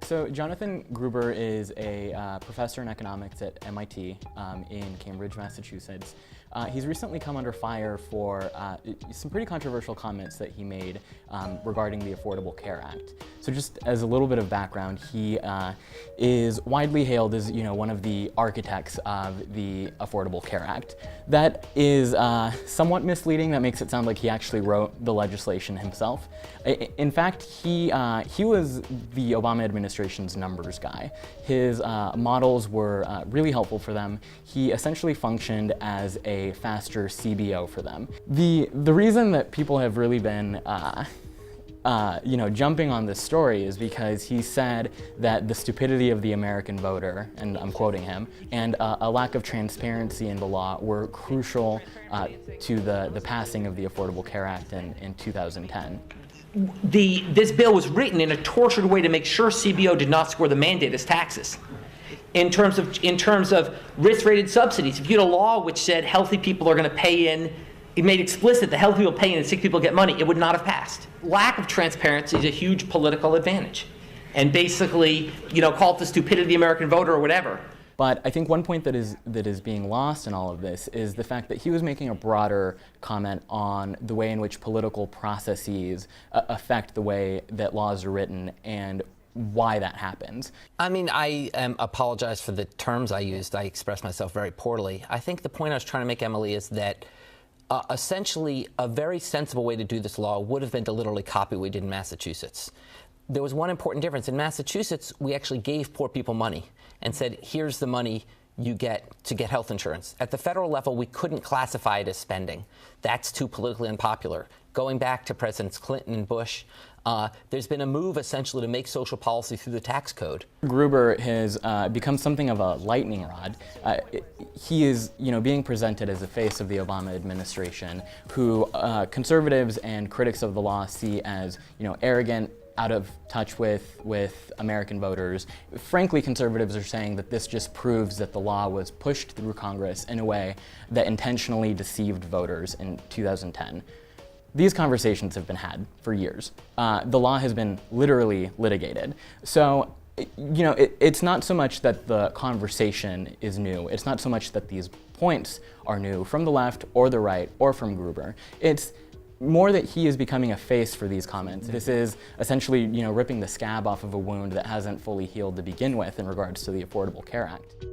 So Jonathan Gruber is a professor in economics at MIT in Cambridge, Massachusetts. He's recently come under fire for some pretty controversial comments that he made regarding the Affordable Care Act. So just as a little bit of background, he is widely hailed as one of the architects of the Affordable Care Act. That is somewhat misleading. That makes it sound like he actually wrote the legislation himself. In fact, he was the Obama administration's numbers guy. His models were really helpful for them. He essentially functioned as a faster CBO for them. The reason that people have really been jumping on this story is because he said that the stupidity of the American voter, and I'm quoting him, and a lack of transparency in the law were crucial to the passing of the Affordable Care Act in 2010. This bill was written in a tortured way to make sure CBO did not score the mandate as taxes. In terms of risk-rated subsidies, if you had a law which said healthy people are going to pay in, it made explicit that healthy people pay in and sick people get money, it would not have passed. Lack of transparency is a huge political advantage. And basically, call it the stupidity of the American voter or whatever. But I think one point that is being lost in all of this is the fact that he was making a broader comment on the way in which political processes affect the way that laws are written and why that happens. I mean, I apologize for the terms I used. I expressed myself very poorly. I think the point I was trying to make, Emily, is that essentially a very sensible way to do this law would have been to literally copy what we did in Massachusetts. There was one important difference. In Massachusetts, we actually gave poor people money and said, here's the money you get to get health insurance. At the federal level, we couldn't classify it as spending. That's too politically unpopular. Going back to Presidents Clinton and Bush, there's been a move essentially to make social policy through the tax code. Gruber has become something of a lightning rod. He is, being presented as the face of the Obama administration, who conservatives and critics of the law see as, arrogant, out of touch with American voters. Frankly, conservatives are saying that this just proves that the law was pushed through Congress in a way that intentionally deceived voters in 2010. These conversations have been had for years. The law has been literally litigated. So, it's not so much that the conversation is new. It's not so much that these points are new from the left or the right or from Gruber. It's more that he is becoming a face for these comments. This is essentially, ripping the scab off of a wound that hasn't fully healed to begin with in regards to the Affordable Care Act.